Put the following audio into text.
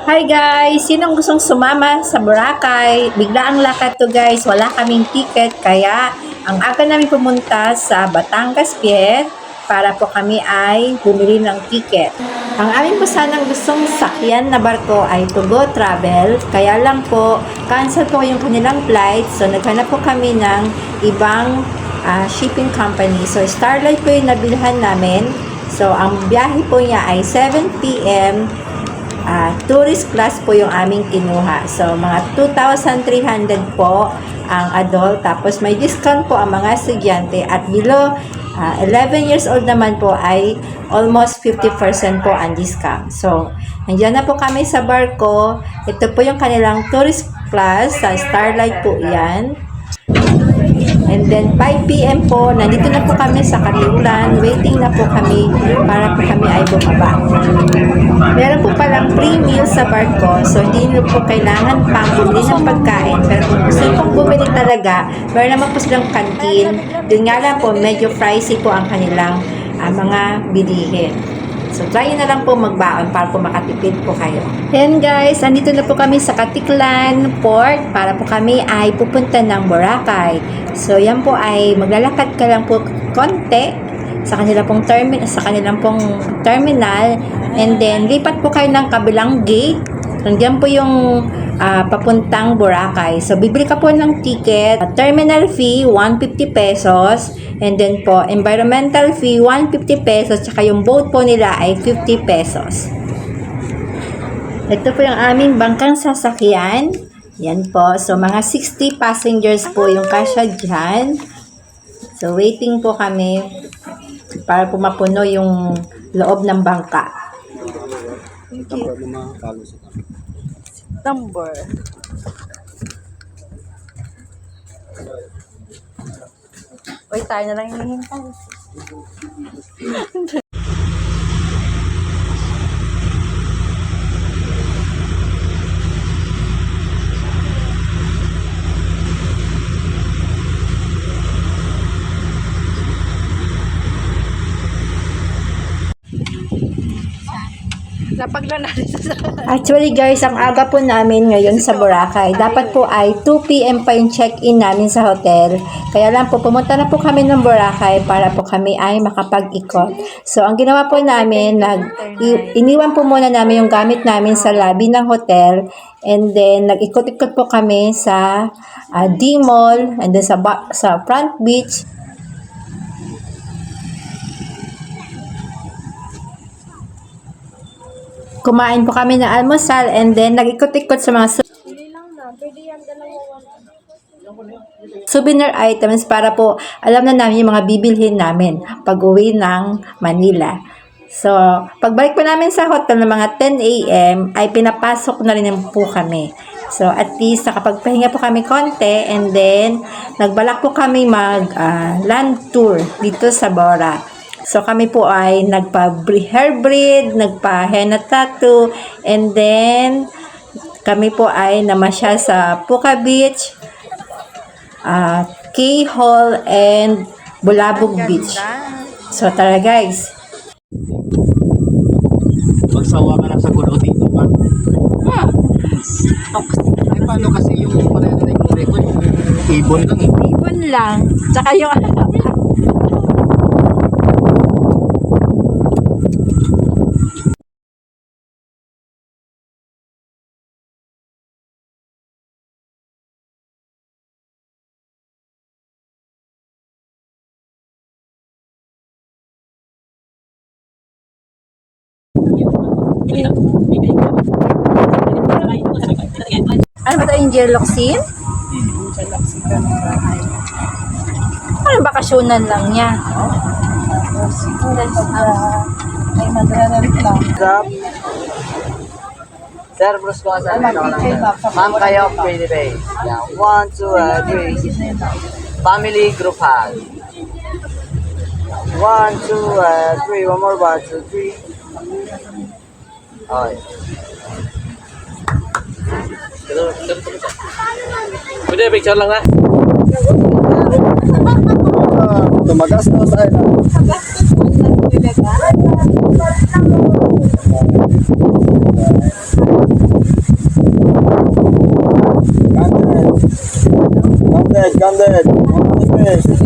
Hi guys! Sinong gustong sumama sa Boracay? Bigla ang lakad to guys. Wala kaming ticket kaya ang aga namin pumunta sa Batangas Pier para po kami ay bumili ng ticket. Ang amin po sanang gustong sakyan na barko ay to go travel. Kaya lang po, cancel po yung kanilang flight. So naghanap po kami ng ibang shipping company. So Starlight po yung nabilhan namin. So ang biyahe po niya ay 7 p.m. Tourist class po yung aming kinuha. So, mga 2,300 po ang adult. Tapos, may discount po ang mga estudyante. At below 11 years old naman po ay almost 50% po ang discount. So, nandiyan na po kami sa barko. Ito po yung kanilang tourist class. Sa Starlight po yan. And then 5 p.m. po, nandito na po kami sa Katiklan. Waiting na po kami para po kami ay bumaba. Meron po palang free meal sa barko. So, hindi nyo po kailangan pang bumili ng pagkain. Pero kung gusto pong bumili talaga, meron naman po silang canteen. Yun nga lang po, medyo pricey po ang kanilang mga bilihin. So, try na lang po magbaon para po makatipid po kayo. Then guys, andito na po kami sa Katiklan Port para po kami ay pupunta ng Boracay. So, yan po ay maglalakad ka lang po konti sa kanilang pong terminal and then lipat po kayo ng kabilang gate. Nandiyan po yung papuntang Boracay. So, bibili ka po ng ticket. Terminal fee, 150 pesos. And then po, environmental fee, 150 pesos. Tsaka yung boat po nila ay 50 pesos. Ito po yung aming bangkang sasakyan. Yan po. So, mga 60 passengers po yung kasya dyan. So, waiting po kami para po mapuno yung loob ng bangka. Number. Uy, tayo na lang hinihintay. Actually guys, ang aga po namin ngayon sa Boracay. Dapat po ay 2 p.m. pa yung check-in namin sa hotel. Kaya lang po, pumunta na po kami ng Boracay para po kami ay makapag-ikot. So, ang ginawa po namin, iniwan po muna namin yung gamit namin sa lobby ng hotel. And then, nag-ikot-ikot po kami sa D-Mall and then sa Front Beach. Kumain po kami ng almusal and then nag-ikot-ikot sa mga souvenir items para po alam na namin yung mga bibilhin namin pag uwi ng Manila. So, pagbalik po namin sa hotel ng mga 10 a.m. ay pinapasok na rin po kami. So, at least nakapagpahinga po kami konti and then nagbalak po kami land tour dito sa Bora. So, kami po ay nagpa-hair braid, nagpa-henna tattoo, and then, kami po ay namasyal sa Puka Beach, K-Hall, and Bulabog Beach. So, tara guys. Magsawa ka na sa gulo dito pa. Ay, paano kasi yung maririnig ko record? Ibon lang eh. Ibon lang. Tsaka yung ano ba ito? Angel Locsin? Parang bakasyonan lang niya. Ay, magre-rent lang. Sir, Bruce ko sa ma'am kayo, pretty face. Yeah, 1, 2, 3. Family group hug. 1, 2, 3. One more, 1, 2, 3. Okay. Pwede, picture lang na. Tumagas na sa ina. 600. Manifest.